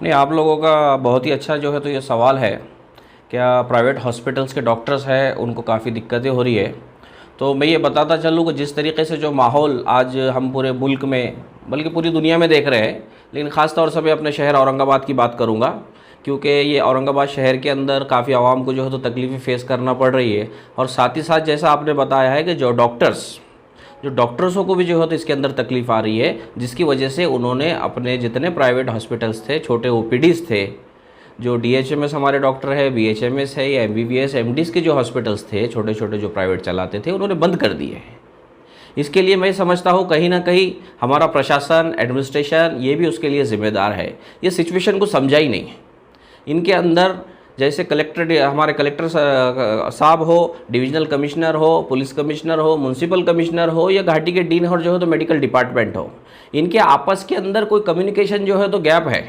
नहीं, आप लोगों का बहुत ही अच्छा जो है तो ये सवाल है। क्या प्राइवेट हॉस्पिटल्स के डॉक्टर्स हैं उनको काफ़ी दिक्कतें हो रही है? तो मैं ये बताता चलूँ कि जिस तरीके से जो माहौल आज हम पूरे मुल्क में बल्कि पूरी दुनिया में देख रहे हैं, लेकिन ख़ास तौर से मैं अपने शहर औरंगाबाद की बात करूँगा, क्योंकि ये औरंगाबाद शहर के अंदर काफ़ी आवाम को जो है तो तकलीफ़ें फ़ेस करना पड़ रही है। और साथ ही साथ जैसा आपने बताया है कि जो डॉक्टर्सों को भी जो है तो इसके अंदर तकलीफ़ आ रही है, जिसकी वजह से उन्होंने अपने जितने प्राइवेट हॉस्पिटल्स थे, छोटे ओपीडीज़ थे, जो डीएचएमएस हमारे डॉक्टर है, बीएचएमएस है या एमबीबीएस एमडीज़ के जो हॉस्पिटल्स थे छोटे छोटे जो प्राइवेट चलाते थे, उन्होंने बंद कर दिए हैं। इसके लिए मैं समझता हूँ कहीं ना कहीं हमारा प्रशासन, एडमिनिस्ट्रेशन ये भी उसके लिए ज़िम्मेदार है। ये सिचुएशन को समझा ही नहीं है। इनके अंदर जैसे हमारे कलेक्टर साहब हो, डिविजनल कमिश्नर हो, पुलिस कमिश्नर हो, म्यूनसिपल कमिश्नर हो या घाटी के डीन हो जो है तो मेडिकल डिपार्टमेंट हो, इनके आपस के अंदर कोई कम्युनिकेशन जो है तो गैप है।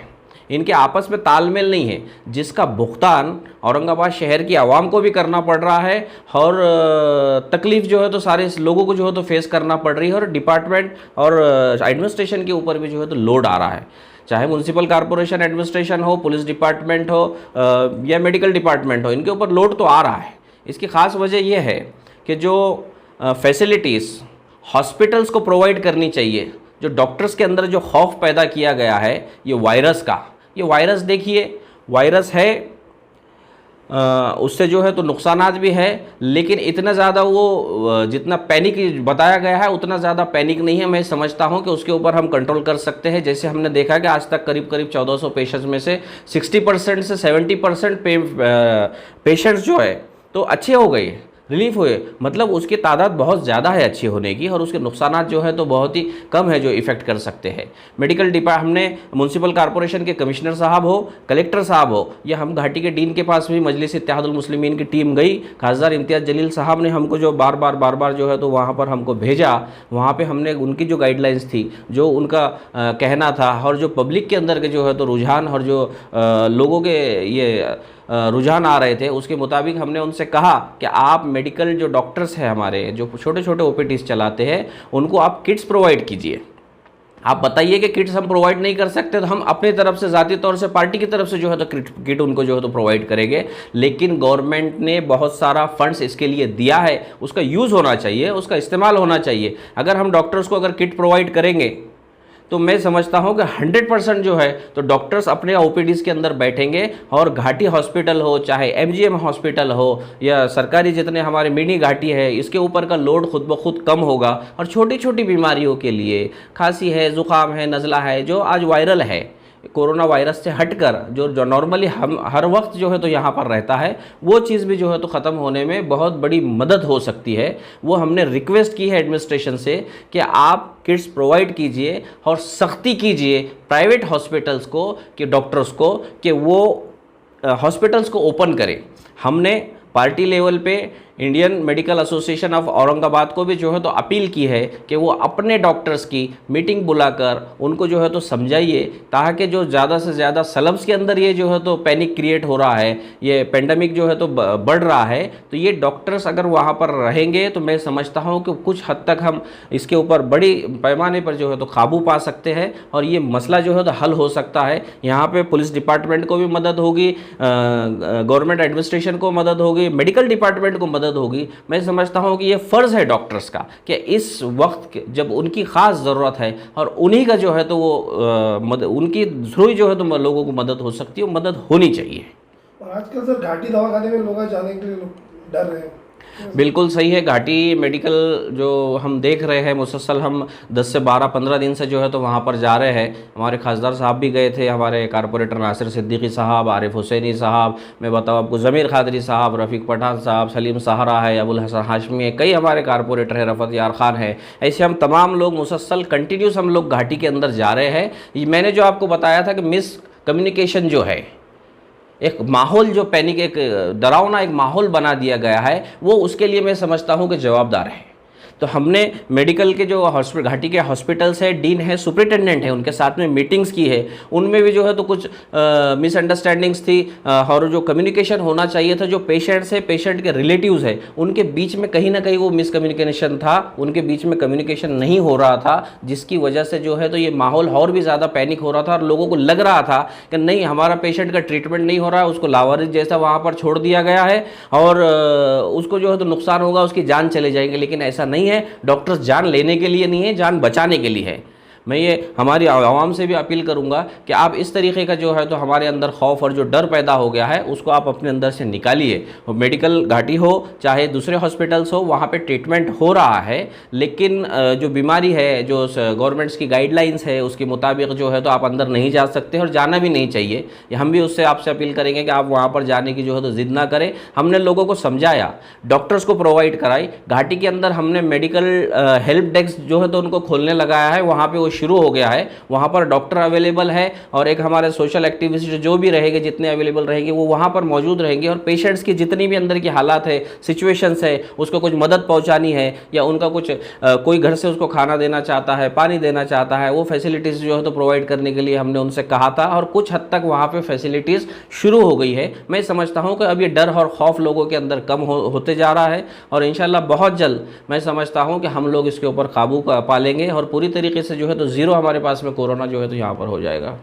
इनके आपस में तालमेल नहीं है, जिसका भुगतान औरंगाबाद शहर की आवाम को भी करना पड़ रहा है और तकलीफ़ जो है तो सारे लोगों को जो है तो फेस करना पड़ रही है। और डिपार्टमेंट और एडमिनिस्ट्रेशन के ऊपर भी जो है तो लोड आ रहा है, चाहे म्यूनसिपल कॉरपोरेशन एडमिनिस्ट्रेशन हो, पुलिस डिपार्टमेंट हो या मेडिकल डिपार्टमेंट हो, इनके ऊपर लोड तो आ रहा है। इसकी ख़ास वजह यह है कि जो फैसिलिटीज़ हॉस्पिटल्स को प्रोवाइड करनी चाहिए, जो डॉक्टर्स के अंदर जो खौफ पैदा किया गया है ये वायरस का, ये वायरस देखिए, वायरस है, उससे जो है तो नुकसानात भी है, लेकिन इतना ज़्यादा वो जितना पैनिक बताया गया है उतना ज़्यादा पैनिक नहीं है। मैं समझता हूं कि उसके ऊपर हम कंट्रोल कर सकते हैं। जैसे हमने देखा कि आज तक करीब करीब 1400 पेशेंट्स में से 60% से 70% पेशेंट्स जो है तो अच्छे हो गए, रिलीफ हुए, मतलब उसकी तादाद बहुत ज़्यादा है अच्छी होने की, और उसके नुकसानात जो है तो बहुत ही कम है जो इफ़ेक्ट कर सकते हैं। मेडिकल डिपार्ट हमने म्यूनसिपल कॉरपोरेशन के कमिश्नर साहब हो, कलेक्टर साहब हो, या हम घाटी के डीन के पास भी मजलिस इत्तेहादुल मुस्लिमीन की टीम गई, खासदार इम्तियाज़ जलील साहब ने हमको जो बार बार जो है तो वहाँ पर हमको भेजा, वहाँ पर हमने उनकी जो गाइडलाइंस थी, जो उनका कहना था, और जो पब्लिक के अंदर के जो है तो रुझान और जो लोगों के ये रुझान आ रहे थे, उसके मुताबिक हमने उनसे कहा कि आप मेडिकल जो डॉक्टर्स हैं हमारे, जो छोटे छोटे ओपीडीज चलाते हैं, उनको आप किट्स प्रोवाइड कीजिए। आप बताइए कि किट्स हम प्रोवाइड नहीं कर सकते तो हम अपनी तरफ से ज़ाती तौर से पार्टी की तरफ से जो है तो किट उनको जो है तो प्रोवाइड करेंगे। लेकिन गवर्नमेंट ने बहुत सारा फंड्स इसके लिए दिया है, उसका यूज़ होना चाहिए, उसका इस्तेमाल होना चाहिए। अगर हम डॉक्टर्स को अगर किट प्रोवाइड करेंगे तो मैं समझता हूं कि 100% जो है तो डॉक्टर्स अपने ओपीडीज़ के अंदर बैठेंगे, और घाटी हॉस्पिटल हो, चाहे एमजीएम हॉस्पिटल हो या सरकारी जितने हमारे मिनी घाटी है, इसके ऊपर का लोड खुद ब खुद कम होगा। और छोटी छोटी बीमारियों के लिए, खांसी है, ज़ुकाम है, नज़ला है, जो आज वायरल है, कोरोना वायरस से हटकर जो नॉर्मली हम हर वक्त जो है तो यहाँ पर रहता है, वो चीज़ भी जो है तो ख़त्म होने में बहुत बड़ी मदद हो सकती है। वो हमने रिक्वेस्ट की है एडमिनिस्ट्रेशन से कि आप किट्स प्रोवाइड कीजिए और सख्ती कीजिए प्राइवेट हॉस्पिटल्स को, कि डॉक्टर्स को, कि वो हॉस्पिटल्स को ओपन करें। हमने पार्टी लेवल पे Indian medical association of Aurangabad को भी जो है तो अपील की है कि वो अपने डॉक्टर्स की मीटिंग बुलाकर उनको जो है तो समझाइए, ताकि जो ज़्यादा से ज़्यादा स्लम्स के अंदर ये जो है तो पैनिक क्रिएट हो रहा है, ये पेंडेमिक जो है तो बढ़ रहा है, तो ये डॉक्टर्स अगर वहाँ पर रहेंगे तो मैं समझता हूँ कि कुछ हद तक हम इसके ऊपर बड़ी पैमाने पर जो है तो काबू पा सकते हैं और ये मसला जो है तो हल हो सकता है। यहाँ पर पुलिस डिपार्टमेंट को भी मदद होगी, गवर्नमेंट एडमिनिस्ट्रेशन को मदद होगी, मेडिकल डिपार्टमेंट को मदद होगी। मैं समझता हूं कि ये फ़र्ज़ है डॉक्टर्स का कि इस वक्त जब उनकी ख़ास ज़रूरत है और उन्हीं का जो है तो वो उनकी थ्रू जो है तो लोगों को मदद हो सकती है, वो मदद होनी चाहिए। आजकल सर घाटी दवाखाने में लोग जाने के लिए डर रहे हैं। बिल्कुल सही है। घाटी मेडिकल जो हम देख रहे हैं मुसलसल, हम 10 से 12-15 दिन से जो है तो वहाँ पर जा रहे हैं। हमारे खासदार साहब भी गए थे, हमारे कारपोरेटर नासिर सिद्दीकी साहब, आरिफ हुसैनी साहब, मैं बताऊँ आपको ज़मीर खादरी साहब, रफ़ीक पठान साहब, सलीम सहारा है, अबुल हसन हाशमी है, कई हमारे कारपोरेटर है, रफ़त यार ख़ान है। ऐसे हम तमाम लोग मुसलसल कंटिन्यूस हम लोग घाटी के अंदर जा रहे हैं। मैंने जो आपको बताया था कि मिस कम्युनिकेशन जो है, एक माहौल जो पैनिक, एक डरावना एक माहौल बना दिया गया है, वो उसके लिए मैं समझता हूँ कि जवाबदार है। तो हमने मेडिकल के जो हॉस्पिटल घाटी के हॉस्पिटल्स है, डीन है, सुपरिटेंडेंट है, उनके साथ में मीटिंग्स की है। उनमें भी जो है तो कुछ मिसअंडरस्टैंडिंग्स थी और जो कम्युनिकेशन होना चाहिए था, जो पेशेंट्स है, पेशेंट के रिलेटिव्स है, उनके बीच में कहीं ना कहीं वो मिसकम्युनिकेशन था, उनके बीच में कम्युनिकेशन नहीं हो रहा था, जिसकी वजह से जो है तो ये माहौल और भी ज़्यादा पैनिक हो रहा था और लोगों को लग रहा था कि नहीं, हमारा पेशेंट का ट्रीटमेंट नहीं हो रहा है, उसको लावारिस जैसा वहाँ पर छोड़ दिया गया है और उसको जो है तो नुकसान होगा, उसकी जान चले जाएंगे। लेकिन ऐसा नहीं है, डॉक्टर्स जान लेने के लिए नहीं है, जान बचाने के लिए है। मैं ये हमारी आवाम से भी अपील करूंगा कि आप इस तरीके का जो है तो हमारे अंदर खौफ और जो डर पैदा हो गया है उसको आप अपने अंदर से निकालिए। मेडिकल घाटी हो चाहे दूसरे हॉस्पिटल्स हो, वहाँ पे ट्रीटमेंट हो रहा है, लेकिन जो बीमारी है, जो गवर्नमेंट्स की गाइडलाइंस है उसके मुताबिक जो है तो आप अंदर नहीं जा सकते और जाना भी नहीं चाहिए। हम भी उससे आपसे अपील करेंगे कि आप वहाँ पर जाने की जो है तो ज़िद ना करें। हमने लोगों को समझाया, डॉक्टर्स को प्रोवाइड कराई, घाटी के अंदर हमने मेडिकल हेल्प डेस्क जो है तो उनको खोलने लगाया है, वहाँ पर वो शुरू हो गया है। वहाँ पर डॉक्टर अवेलेबल है और एक हमारे सोशल एक्टिविस्ट जो भी रहेंगे, जितने अवेलेबल रहेंगे वो वहाँ पर मौजूद रहेंगे और पेशेंट्स की जितनी भी अंदर की हालात है, सिचुएशंस है, उसको कुछ मदद पहुँचानी है या उनका कुछ कोई घर से उसको खाना देना चाहता है, पानी देना चाहता है, वो फैसिलिटीज़ जो है तो प्रोवाइड करने के लिए हमने उनसे कहा था और कुछ हद तक वहाँ पर फैसिलिटीज़ शुरू हो गई है। मैं समझता हूँ कि अब ये डर और खौफ लोगों के अंदर कम होते जा रहा है और इंशाल्लाह बहुत जल्द मैं समझता हूँ कि हम लोग इसके ऊपर काबू पा लेंगे और पूरी तरीके से जो है तो ज़ीरो हमारे पास में कोरोना जो है तो यहाँ पर हो जाएगा।